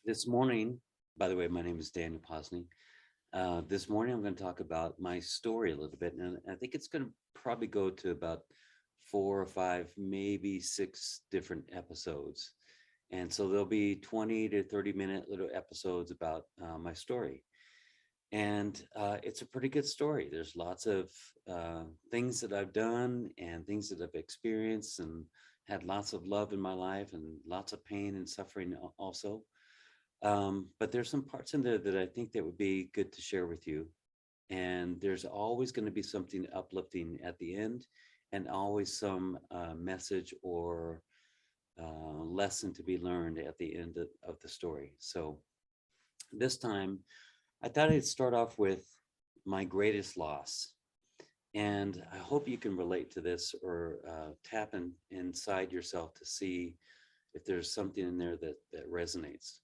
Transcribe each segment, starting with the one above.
This morning, by the way, my name is Daniel Posney. This morning, I'm going to talk about my story a little bit, and I think it's going to probably go to about 4 or 5, maybe 6 different episodes. And so there'll be 20 to 30-minute little episodes about my story. And it's a pretty good story. There's lots of things that I've done and things that I've experienced and had lots of love in my life and lots of pain and suffering also. But there's some parts in there that I think that would be good to share with you. And there's always going to be something uplifting at the end, and always some message or lesson to be learned at the end of the story. So this time, I thought I'd start off with my greatest loss. And I hope you can relate to this or tap inside yourself to see if there's something in there that resonates.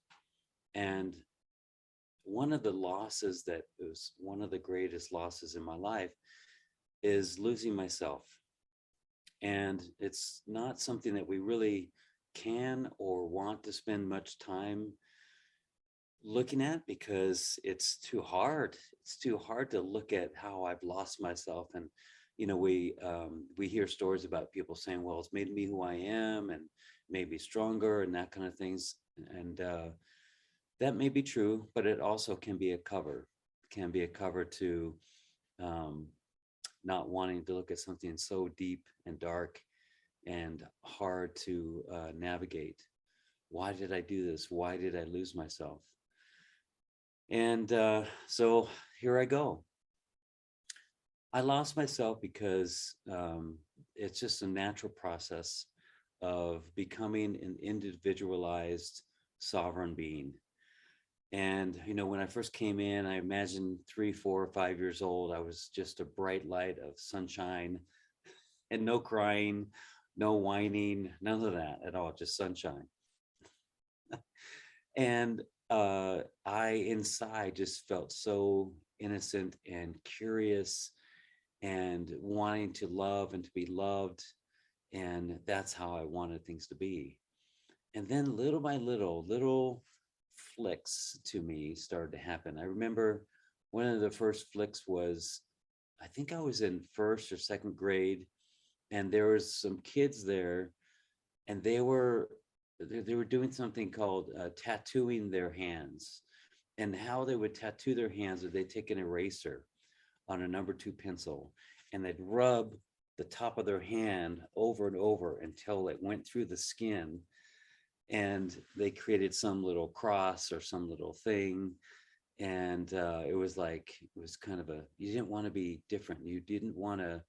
And one of the losses that was one of the greatest losses in my life is losing myself. And it's not something that we really can or want to spend much time looking at, because it's too hard. It's too hard to look at how I've lost myself. And we hear stories about people saying, well, it's made me who I am and made me stronger and that kind of things. And that may be true, but it also can be a cover. It can be a cover to not wanting to look at something so deep and dark and hard to navigate. Why did I do this? Why did I lose myself? And so here I go. I lost myself because it's just a natural process of becoming an individualized sovereign being. And, when I first came in, I imagined 3, 4, or 5 years old, I was just a bright light of sunshine and no crying, no whining, none of that at all, just sunshine. And I inside just felt so innocent and curious and wanting to love and to be loved. And that's how I wanted things to be. And then little by little flicks to me started to happen. I remember one of the first flicks was, I think I was in first or second grade, and there was some kids there, and they were doing something called tattooing their hands. And how they would tattoo their hands is they take an eraser on a number 2 pencil, and they'd rub the top of their hand over and over until it went through the skin, and they created some little cross or some little thing. And it was kind of you didn't want to be different. You didn't want to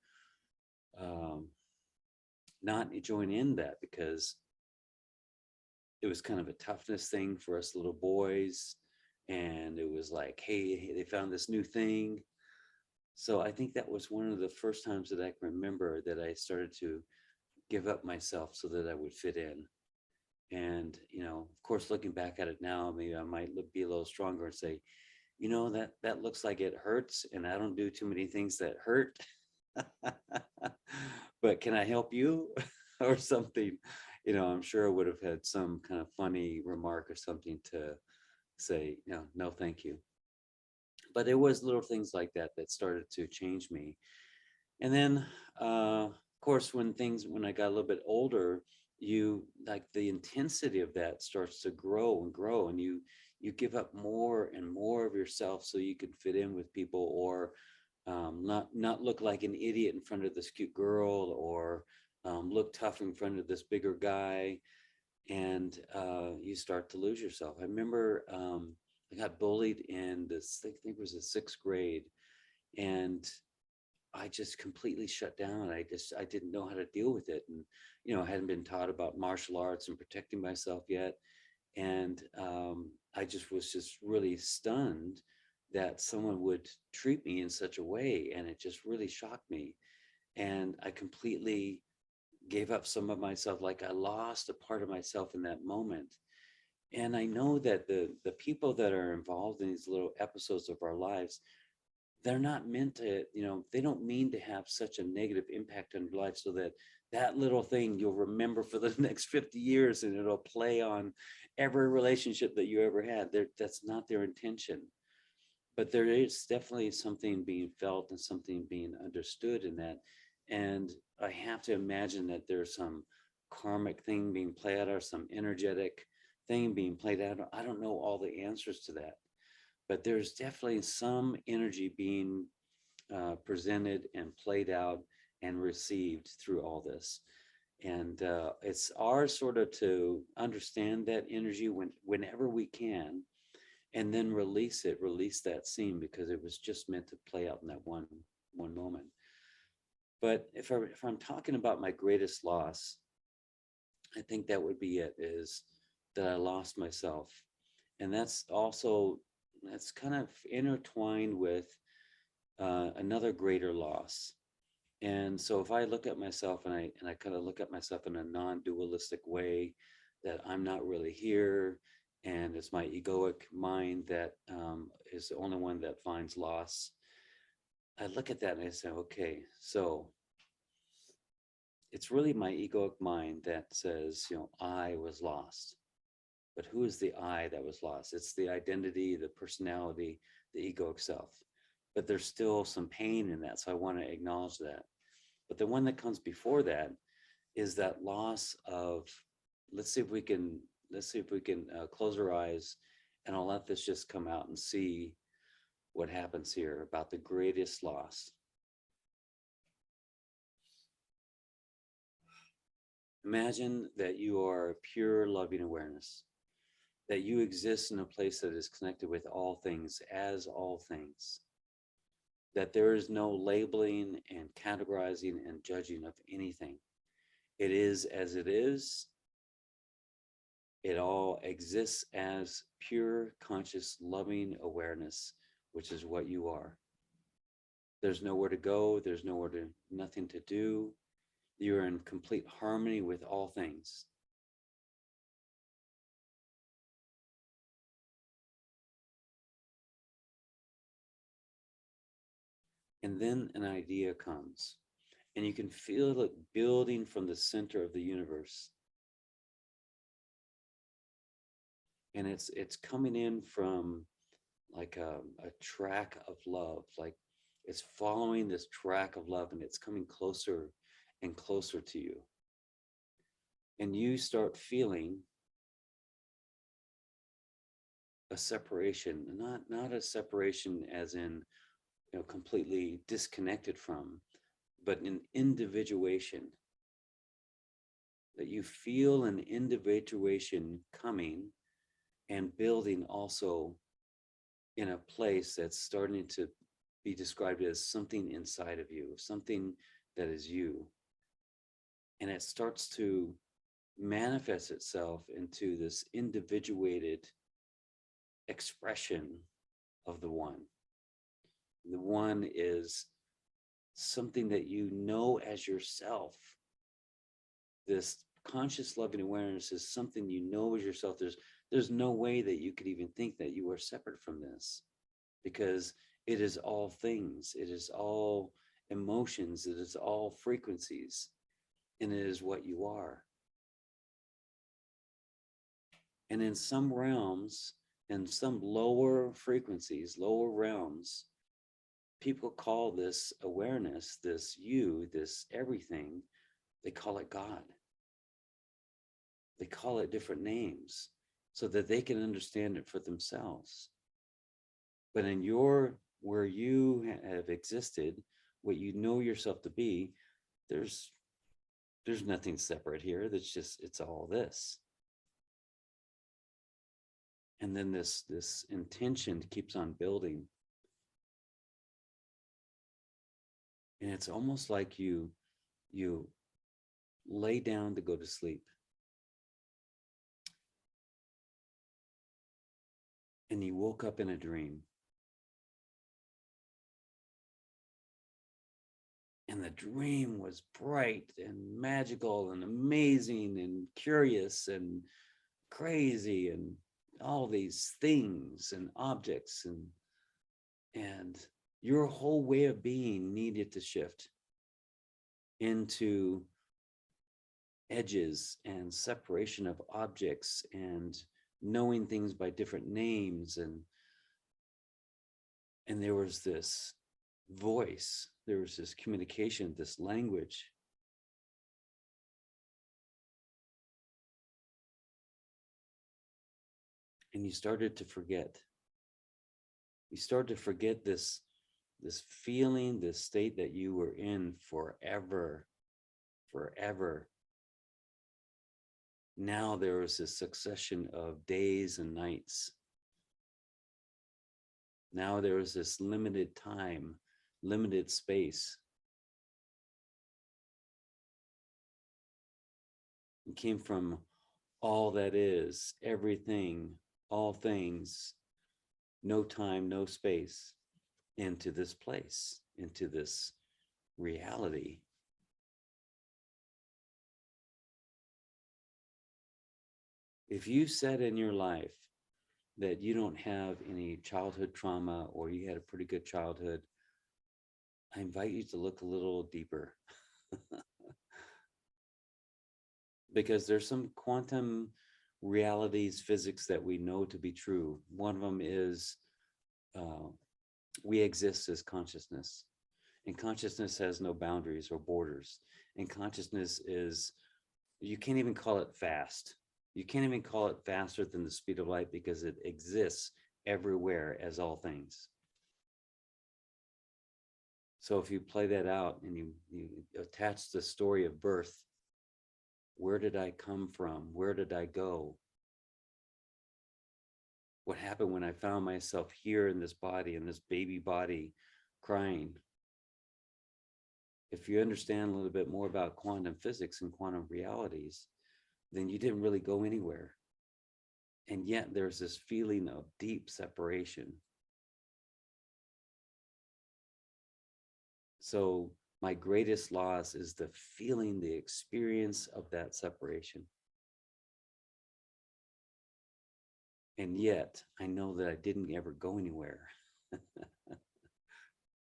not join in that, because it was kind of a toughness thing for us little boys. And it was like, hey, they found this new thing. So I think that was one of the first times that I can remember that I started to give up myself so that I would fit in. And, of course, looking back at it now, maybe I might be a little stronger and say, that looks like it hurts, and I don't do too many things that hurt. But can I help you or something? I'm sure I would have had some kind of funny remark or something to say, no, thank you. But it was little things like that that started to change me. And then, of course, when I got a little bit older, you like the intensity of that starts to grow and grow, and you give up more and more of yourself so you can fit in with people, or not look like an idiot in front of this cute girl, or look tough in front of this bigger guy. And you start to lose yourself. I remember I got bullied in this, I think it was the 6th grade, and I just completely shut down. I didn't know how to deal with it. And, I hadn't been taught about martial arts and protecting myself yet. And I just was just really stunned that someone would treat me in such a way. And it just really shocked me. And I completely gave up some of myself. Like I lost a part of myself in that moment. And I know that the people that are involved in these little episodes of our lives, they're not meant to, they don't mean to have such a negative impact on your life, so that little thing you'll remember for the next 50 years, and it'll play on every relationship that you ever had. That's not their intention. But there is definitely something being felt and something being understood in that. And I have to imagine that there's some karmic thing being played out or some energetic thing being played out. I don't know all the answers to that, but there's definitely some energy being presented and played out and received through all this. And it's ours sort of to understand that energy whenever we can, and then release that scene, because it was just meant to play out in that one moment. But if I'm talking about my greatest loss, I think that would be it, is that I lost myself. And that's kind of intertwined with another greater loss. And so if I look at myself and I kind of look at myself in a non-dualistic way, that I'm not really here, and it's my egoic mind that is the only one that finds loss. I look at that and I say, okay, so it's really my egoic mind that says, I was lost. But who is the I that was lost? It's the identity, the personality, the egoic self. But there's still some pain in that, so I want to acknowledge that. But the one that comes before that is that loss of, let's see if we can close our eyes, and I'll let this just come out and see what happens here about the greatest loss. Imagine that you are pure loving awareness, that you exist in a place that is connected with all things as all things, that there is no labeling and categorizing and judging of anything. It is as it is. It all exists as pure, conscious, loving awareness, which is what you are. There's nowhere to go. There's nothing to do. You're in complete harmony with all things. And then an idea comes, and you can feel it building from the center of the universe. And it's coming in from like a track of love, like it's following this track of love, and it's coming closer and closer to you. And you start feeling a separation, not a separation as in completely disconnected from, but an individuation. That you feel an individuation coming and building also in a place that's starting to be described as something inside of you, something that is you. And it starts to manifest itself into this individuated expression of the one. The one is something that you know as yourself. This conscious loving awareness is something you know as yourself. There's no way that you could even think that you are separate from this, because it is all things, it is all emotions, it is all frequencies, and it is what you are. And in some realms, in some lower frequencies, lower realms, people call this awareness, this you, this everything, they call it God. They call it different names so that they can understand it for themselves. But in where you have existed, what you know yourself to be, there's nothing separate here. It's all this. And then this intention keeps on building. And it's almost like you lay down to go to sleep. And you woke up in a dream. And the dream was bright and magical and amazing and curious and crazy and all these things and objects, and your whole way of being needed to shift into edges and separation of objects and knowing things by different names, and there was this voice, there was this communication, this language. And you started to forget. You started to forget this feeling, this state that you were in forever, forever. Now there was this succession of days and nights. Now there was this limited time, limited space. It came from all that is, everything, all things, no time, no space, into this place, into this reality. If you said in your life that you don't have any childhood trauma or you had a pretty good childhood, I invite you to look a little deeper. Because there's some quantum realities, physics that we know to be true. One of them is we exist as consciousness, and consciousness has no boundaries or borders. And consciousness is, you can't even call it fast. You can't even call it faster than the speed of light because it exists everywhere as all things. So if you play that out and you attach the story of birth, where did I come from? Where did I go? What happened when I found myself here in this body, in this baby body, crying? If you understand a little bit more about quantum physics and quantum realities, then you didn't really go anywhere. And yet there's this feeling of deep separation. So my greatest loss is the feeling, the experience of that separation. And yet I know that I didn't ever go anywhere.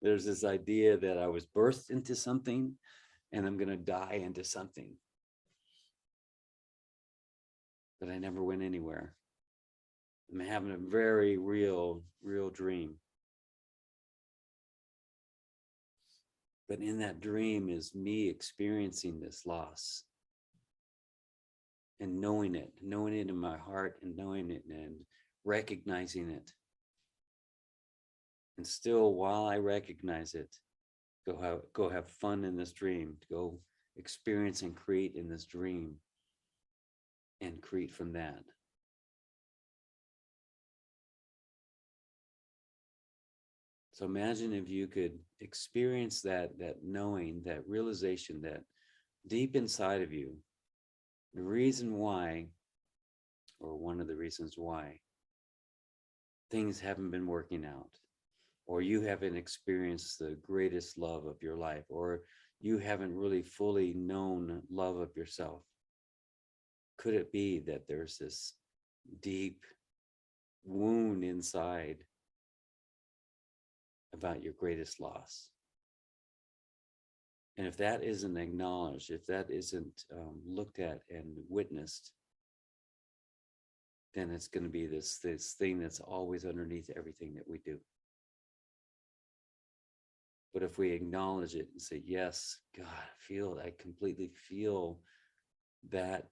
There's this idea that I was birthed into something and I'm going to die into something. But I never went anywhere. I'm having a very real dream. But in that dream is me experiencing this loss and knowing it in my heart and knowing it and recognizing it. And still, while I recognize it, go have fun in this dream, to go experience and create in this dream and create from that. So imagine if you could experience that knowing, that realization, that deep inside of you, the reason why, or one of the reasons why, things haven't been working out, or you haven't experienced the greatest love of your life, or you haven't really fully known love of yourself. Could it be that there's this deep wound inside about your greatest loss? And if that isn't acknowledged, if that isn't looked at and witnessed, then it's going to be this thing that's always underneath everything that we do. But if we acknowledge it and say, yes, God, I completely feel that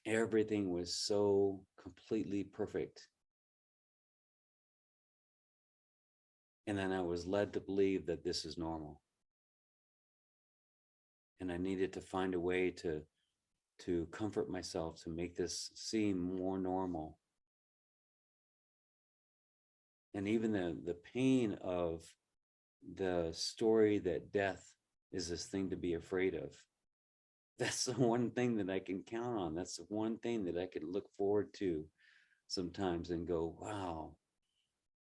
everything was so completely perfect. And then I was led to believe that this is normal. And I needed to find a way to comfort myself, to make this seem more normal. And even the pain of the story that death is this thing to be afraid of. That's the one thing that I can count on. That's the one thing that I can look forward to sometimes and go, wow,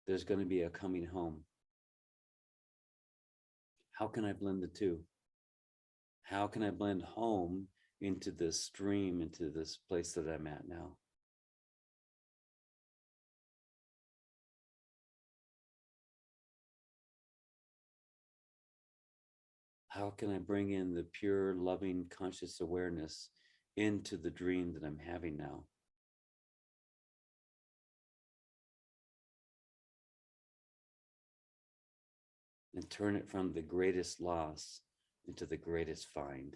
there's going to be a coming home. How can I blend the two? How can I blend home into this dream, into this place that I'm at now? How can I bring in the pure, loving, conscious awareness into the dream that I'm having now. And turn it from the greatest loss into the greatest find.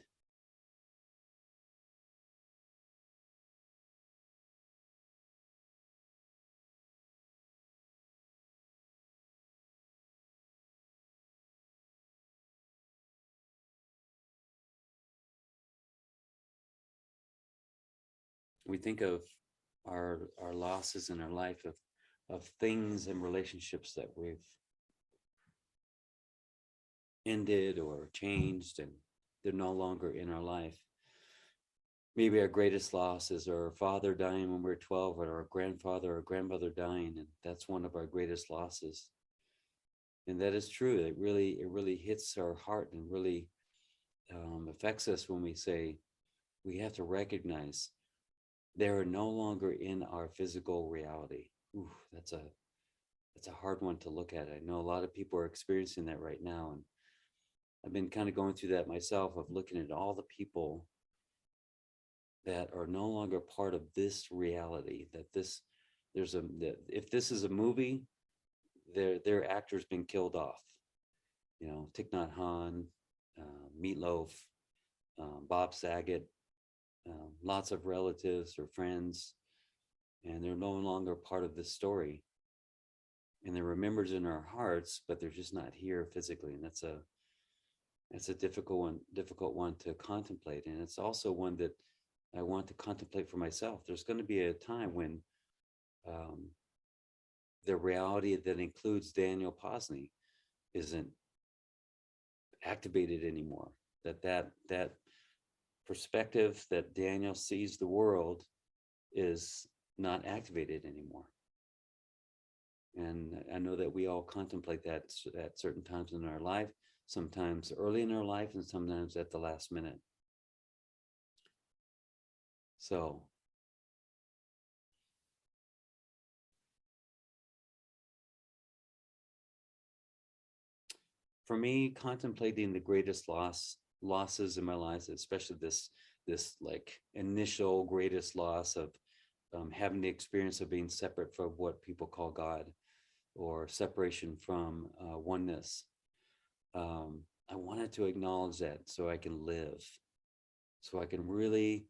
We think of our losses in our life of things and relationships that we've ended or changed, and they're no longer in our life. Maybe our greatest loss is our father dying when we were 12, or our grandfather or grandmother dying, and that's one of our greatest losses. And that is true. It really hits our heart and really affects us when we say we have to recognize they are no longer in our physical reality. Ooh, that's a hard one to look at. I know a lot of people are experiencing that right now, and I've been kind of going through that myself, of looking at all the people that are no longer part of this reality. That this there's a that if this is a movie, their actor's been killed off. You know, Thich Nhat Hanh, Meatloaf, Bob Saget, lots of relatives or friends, and they're no longer part of this story. And they're remembered in our hearts, but they're just not here physically. And that's a difficult one to contemplate. And it's also one that I want to contemplate for myself. There's going to be a time when um, the reality that includes Daniel Posney isn't activated anymore. That perspective that Daniel sees the world is not activated anymore. And I know that we all contemplate that at certain times in our life, sometimes early in our life, and sometimes at the last minute. So for me, contemplating the greatest losses in my life, especially this like initial greatest loss of having the experience of being separate from what people call God, or separation from oneness. I wanted to acknowledge that so I can live, so I can really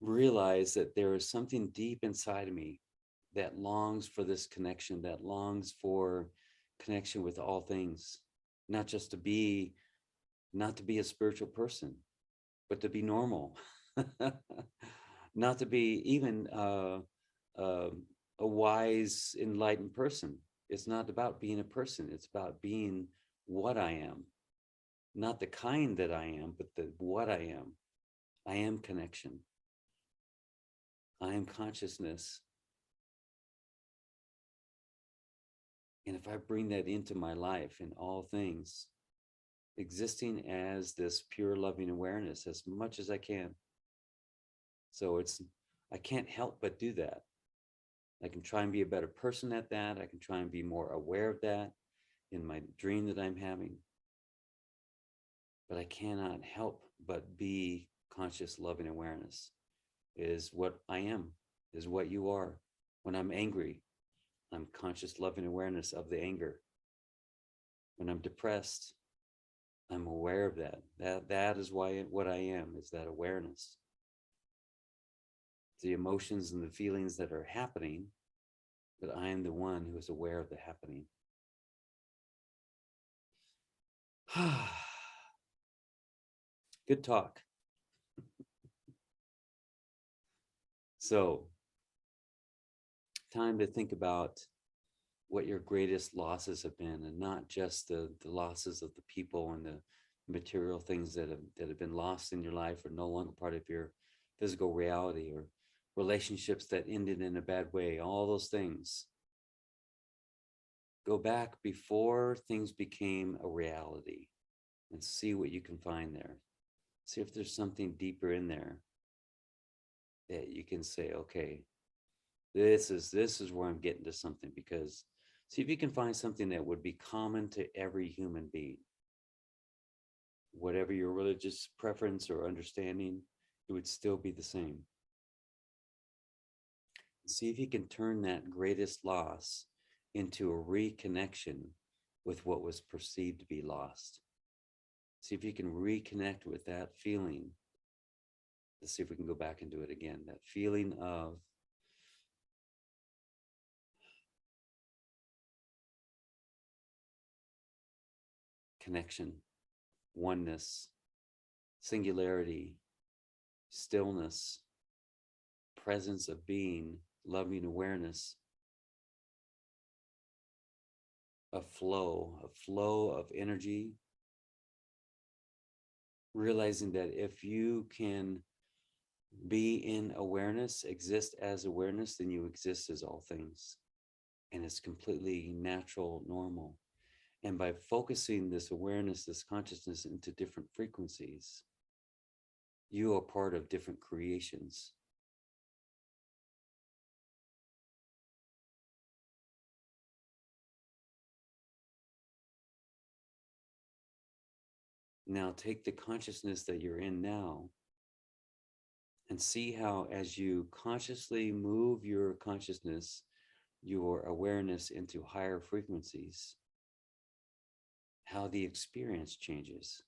realize that there is something deep inside of me that longs for this connection, that longs for connection with all things, not just to be, not to be a spiritual person, but to be normal, not to be even uh, a wise, enlightened person. It's not about being a person. It's about being what I am, not the kind that I am, but the what I am. I am connection. I am consciousness. And if I bring that into my life in all things, existing as this pure loving awareness as much as I can. So I can't help but do that. I can try and be a better person at that. I can try and be more aware of that in my dream that I'm having. But I cannot help but be conscious loving awareness is what I am, is what you are. When I'm angry, I'm conscious loving awareness of the anger. When I'm depressed, I'm aware of that. That is why what I am is that awareness. The emotions and the feelings that are happening, but I am the one who is aware of the happening. Good talk. So, time to think about what your greatest losses have been, and not just the losses of the people and the material things that have been lost in your life, or no longer part of your physical reality, or relationships that ended in a bad way. All those things. Go back before things became a reality and see what you can find there. See if there's something deeper in there that you can say, okay, this is where I'm getting to something. Because see if you can find something that would be common to every human being, whatever your religious preference or understanding. it would still be the same. See if you can turn that greatest loss into a reconnection with what was perceived to be lost. See if you can reconnect with that feeling. Let's see if we can go back and do it again. That feeling of connection, oneness, singularity, stillness, presence of being, loving awareness, a flow of energy, realizing that if you can be in awareness, exist as awareness, then you exist as all things. And it's completely natural, normal. And by focusing this awareness, this consciousness into different frequencies, you are part of different creations. Now take the consciousness that you're in now and see how, as you consciously move your consciousness, your awareness into higher frequencies, how the experience changes,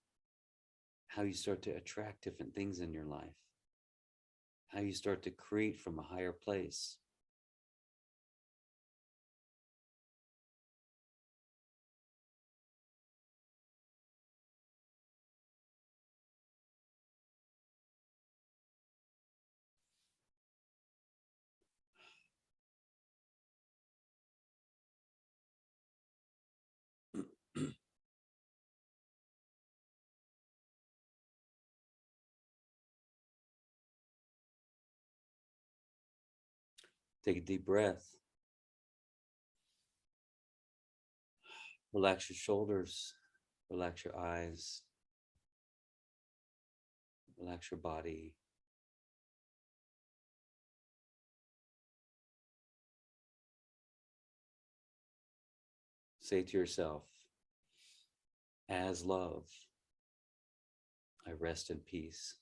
how you start to attract different things in your life, how you start to create from a higher place. Take a deep breath. Relax your shoulders, relax your eyes, relax your body. Say to yourself, as love, I rest in peace.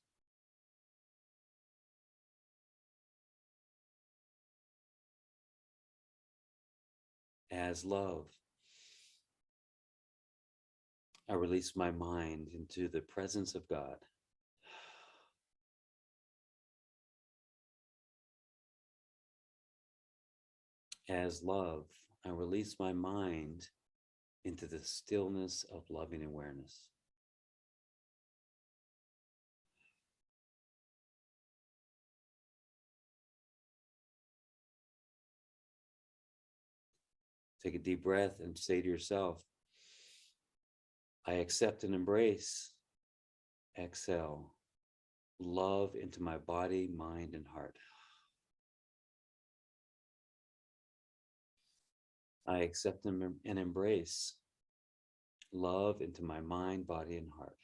As love, I release my mind into the presence of God. As love, I release my mind into the stillness of loving awareness. Take a deep breath and say to yourself, I accept and embrace, exhale, love into my body, mind, and heart. I accept and embrace love into my mind, body, and heart.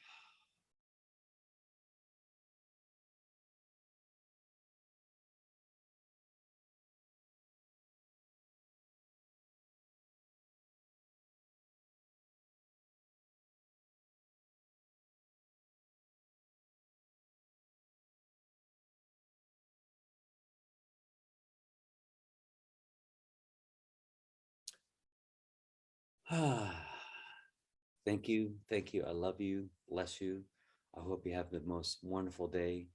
Thank you. Thank you. I love you. Bless you. I hope you have the most wonderful day.